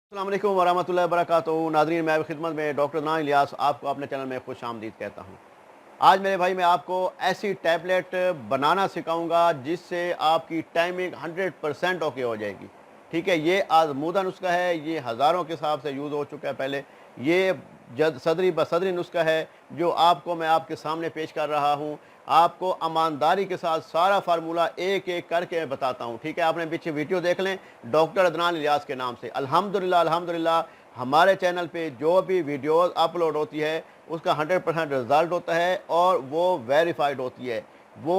अस्सलाम वालेकुम वरहमतुल्लाहि वबरकातुहू। नाज़रीन, मैं खिदमत में डॉक्टर अदनान इलियास आपको अपने चैनल में खुश आमदीद कहता हूँ। आज मेरे भाई मैं आपको ऐसी टैबलेट बनाना सिखाऊंगा जिससे आपकी टाइमिंग 100% ओके हो जाएगी। ठीक है, ये आज़मूदा नुस्खा है, ये हज़ारों के हिसाब से यूज़ हो चुका है पहले। ये जद सदरी बसदरी नुस्खा है जो आपको मैं आपके सामने पेश कर रहा हूँ। आपको ईमानदारी के साथ सारा फार्मूला एक एक करके मैं बताता हूँ। ठीक है, आपने पीछे वीडियो देख लें डॉक्टर अदनान इलियास के नाम से। अल्हम्दुलिल्लाह अल्हम्दुलिल्लाह हमारे चैनल पे जो भी वीडियोस अपलोड होती है उसका 100% रिज़ल्ट होता है और वो वेरीफाइड होती है। वो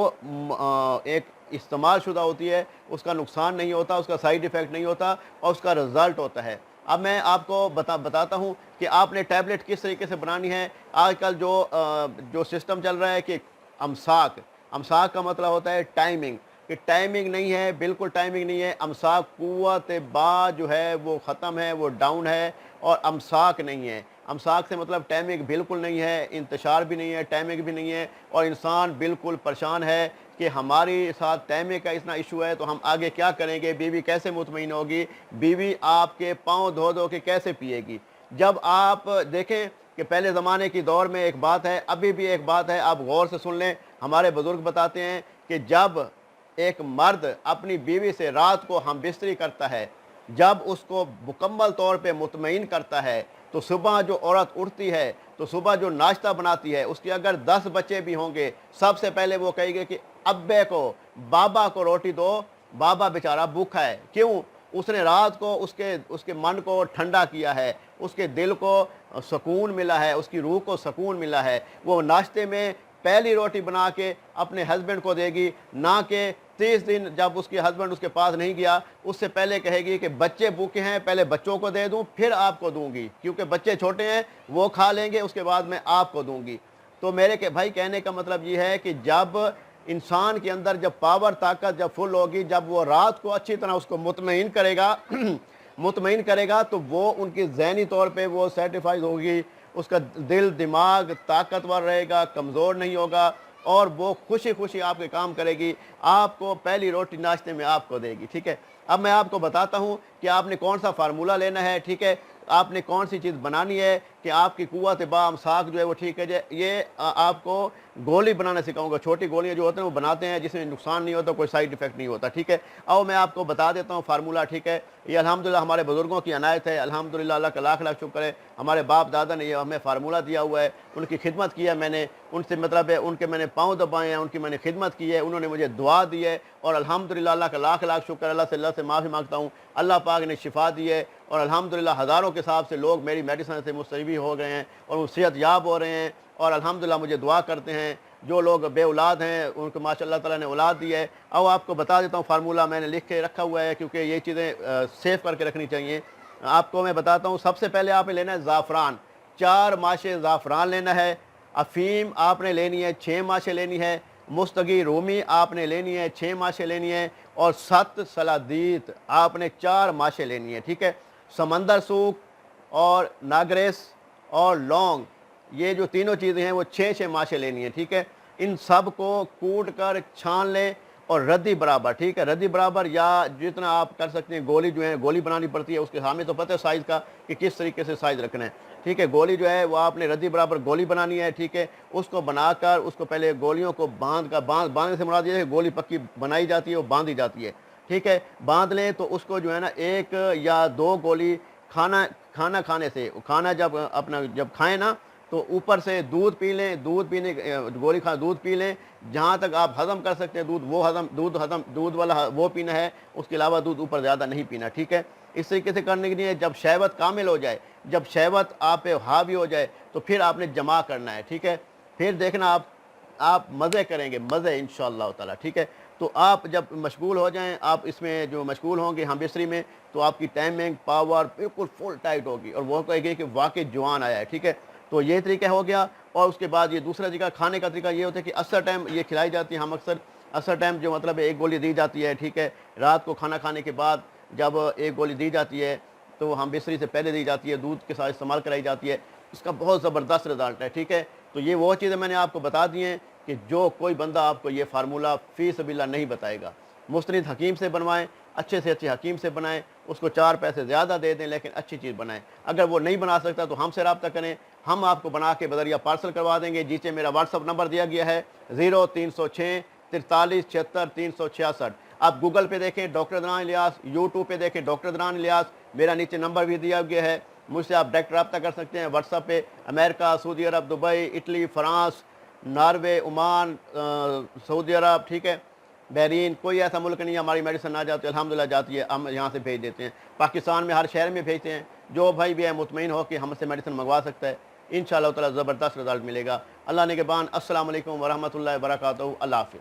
एक इस्तेमाल शुदा होती है, उसका नुकसान नहीं होता, उसका साइड इफ़ेक्ट नहीं होता और उसका रिज़ल्ट होता है। अब मैं आपको बताता हूँ कि आपने टैबलेट किस तरीके से बनानी है। आजकल जो सिस्टम चल रहा है कि अमसाक अमसाक का मतलब होता है टाइमिंग, कि टाइमिंग नहीं है, बिल्कुल टाइमिंग नहीं है। अमसाक कुव्वत बा जो है वो ख़त्म है, वो डाउन है और अमसाक नहीं है। अमसाक से मतलब टाइमिंग बिल्कुल नहीं है, इंतशार भी नहीं है, टाइमिंग भी नहीं है और इंसान बिल्कुल परेशान है कि हमारे साथ टाइमिंग का इतना इशू है तो हम आगे क्या करेंगे, बीवी कैसे मुतमईन होगी, बीवी आपके पाँव धो धो के कैसे पिएगी। जब आप देखें कि पहले ज़माने की दौर में एक बात है, अभी भी एक बात है, आप गौर से सुन लें। हमारे बुज़ुर्ग बताते हैं कि जब एक मर्द अपनी बीवी से रात को हम बिस्तरी करता है, जब उसको मुकम्मल तौर पे मुतमईन करता है, तो सुबह जो औरत उठती है तो सुबह जो नाश्ता बनाती है, उसके अगर 10 बच्चे भी होंगे, सबसे पहले वो कहेगी कि अब्बे को, बाबा को रोटी दो, बाबा बेचारा भूखा है। क्यों? उसने रात को उसके उसके मन को ठंडा किया है, उसके दिल को सुकून मिला है, उसकी रूह को सुकून मिला है। वो नाश्ते में पहली रोटी बना के अपने हस्बैंड को देगी, ना कि 30 दिन जब उसके हस्बैंड उसके पास नहीं गया उससे पहले कहेगी कि बच्चे भूखे हैं, पहले बच्चों को दे दूं फिर आपको दूंगी, क्योंकि बच्चे छोटे हैं, वो खा लेंगे, उसके बाद मैं आपको दूंगी। तो मेरे के भाई कहने का मतलब ये है कि जब इंसान के अंदर जब पावर ताकत जब फुल होगी, जब वो रात को अच्छी तरह उसको मुतमईन करेगा मुतमईन करेगा तो वो उनकी ज़हनी तौर पे वो सेटिस्फाइड होगी, उसका दिल दिमाग ताकतवर रहेगा, कमज़ोर नहीं होगा और वो खुशी खुशी आपके काम करेगी, आपको पहली रोटी नाश्ते में आपको देगी। ठीक है, अब मैं आपको बताता हूँ कि आपने कौन सा फार्मूला लेना है। ठीक है, आपने कौन सी चीज़ बनानी है कि आपकी कुव्वत बामसाक जो है वो ठीक है जाए। ये आपको गोली बनाना सिखाऊंगा, छोटी गोलियां जो होते हैं वो बनाते हैं जिसमें नुकसान नहीं होता, कोई साइड इफेक्ट नहीं होता। ठीक है, अब मैं आपको बता देता हूँ फार्मूला। ठीक है, ये अल्हम्दुलिल्लाह हमारे बुज़ुर्गों की अनायत है, अल्हम्दुलिल्लाह, अल्लाह का लाख लाख शुक्र है। हमारे बाप दादा ने ये हमें फार्मूला दिया हुआ है, उनकी खिदमत की है मैंने, उनसे मतलब है उनके मैंने पाँव दबाए हैं, उनकी मैंने खिदमत की है, उन्होंने मुझे दुआ दी है और अल्हम्दुलिल्लाह अल्लाह का लाख लाख शुक्र। अल्लाह से माफ़ी मांगता हूँ, अल्लाह पाक ने शिफा दी है और अल्हम्दुलिल्लाह हज़ारों के हिसाब से लोग मेरी मेडिसिन से मुस्तफ़ी हो गए हैं और वो सेहत याब हो रहे हैं और अल्हम्दुलिल्लाह मुझे दुआ करते हैं। जो लोग बे औलाद हैं उनको माशाअल्लाह ताला ने औलाद दी है। अब आपको बता देता हूँ फार्मूला मैंने लिख के रखा हुआ है क्योंकि ये चीज़ें सेव करके रखनी चाहिए। आपको मैं बताता हूँ, सबसे पहले आपने लेना है ज़ाफ़रान, 4 माशे ज़ाफ़रान लेना है। अफ़ीम आपने लेनी है 6 माशे लेनी है। मुस्तगी रूमी आपने लेनी है 6 माशे लेनी है और 7 सलादीत आपने 4 माशे लेनी है। ठीक है, समंदर सूख और नागरेस और लौंग, ये जो तीनों चीज़ें हैं वो 6-6 माशे लेनी है। ठीक है, इन सब को कूट कर छान लें और रद्दी बराबर, ठीक है, रद्दी बराबर या जितना आप कर सकते हैं। गोली जो है गोली बनानी पड़ती है, उसके हमें तो पता है साइज़ का कि किस तरीके से साइज़ रखना है। ठीक है, गोली जो है वो आपने रद्दी बराबर गोली बनानी है। ठीक है, उसको बनाकर उसको पहले गोलियों को बांधने से मुराद ये है कि गोली पक्की बनाई जाती है, वो बांधी जाती है। ठीक है, बांध लें तो उसको जो है ना 1 या 2 गोली खाना खाने से, खाना जब अपना जब खाएं ना तो ऊपर से दूध पी लें, दूध पी लें, जहाँ तक आप हज़म कर सकते हैं दूध, वो दूध वाला वो पीना है, उसके अलावा दूध ऊपर ज़्यादा नहीं पीना। ठीक है, इस तरीके से करने के लिए जब शहवत कामिल हो जाए, जब शहवत आप पे हावी हो जाए तो फिर आपने जमा करना है। ठीक है, फिर देखना आप मज़े करेंगे, मज़े इंशाअल्लाह ताला। ठीक है, तो आप जब मशगूल हो जाएं, आप इसमें जो मशगूल होंगे हम बिस्तरी में, तो आपकी टाइमिंग पावर बिल्कुल फुल टाइट होगी और वो कहेगी कि वाकई जवान आया है। ठीक है, तो ये तरीका हो गया। और उसके बाद ये दूसरा तरीका, खाने का तरीका ये होता है कि असर टाइम ये खिलाई जाती है। हम अक्सर असर टाइम जो मतलब 1 गोली दी जाती है। ठीक है, रात को खाना खाने के बाद जब 1 गोली दी जाती है तो हम बिस्तरी से पहले दी जाती है, दूध के साथ इस्तेमाल कराई जाती है, इसका बहुत ज़बरदस्त रिज़ल्ट है। ठीक है, तो ये वो चीज़ें मैंने आपको बता दी हैं कि जो कोई बंदा आपको ये फार्मूला फ़ी सबिल्लाह नहीं बताएगा। मुस्तनिद हकीम से बनवाएं, अच्छे से अच्छे हकीम से बनाएं, उसको 4 पैसे ज़्यादा दे दें, लेकिन अच्छी चीज़ बनाएं। अगर वो नहीं बना सकता तो हमसे रब्ता करें, हम आपको बना के बदरिया पार्सल करवा देंगे। नीचे मेरा व्हाट्सअप नंबर दिया गया है 0306 43 76 366। आप गूगल पे देखें डॉक्टर अदनान इलियास, यूट्यूब पे देखें डॉक्टर अदनान इलियास, मेरा नीचे नंबर भी दिया गया है, मुझसे आप डायरेक्ट रब्ता कर सकते हैं व्हाट्सअप पे। America, Saudi Arab, Dubai, Italy, France, Norway, Oman, Saudi Arab, ठीक है, बहरीन, कोई ऐसा मुल्क नहीं है हमारी मेडिसिन ना जाती, अल्हम्दुलिल्लाह जाती है, हम यहाँ से भेज देते हैं। पाकिस्तान में हर शहर में भेजते हैं। जो भाई भी है मुतमईन हो कि हमसे मेडिसिन मंगवा सकता है, इंशाअल्लाह ताला ज़बरदस्त रिज़ल्ट मिलेगा। अल्लाह ने के बान। अस्सलाम वालेकुम व रहमतुल्लाहि व बरकातहू। अल्लाह हाफ़िज़।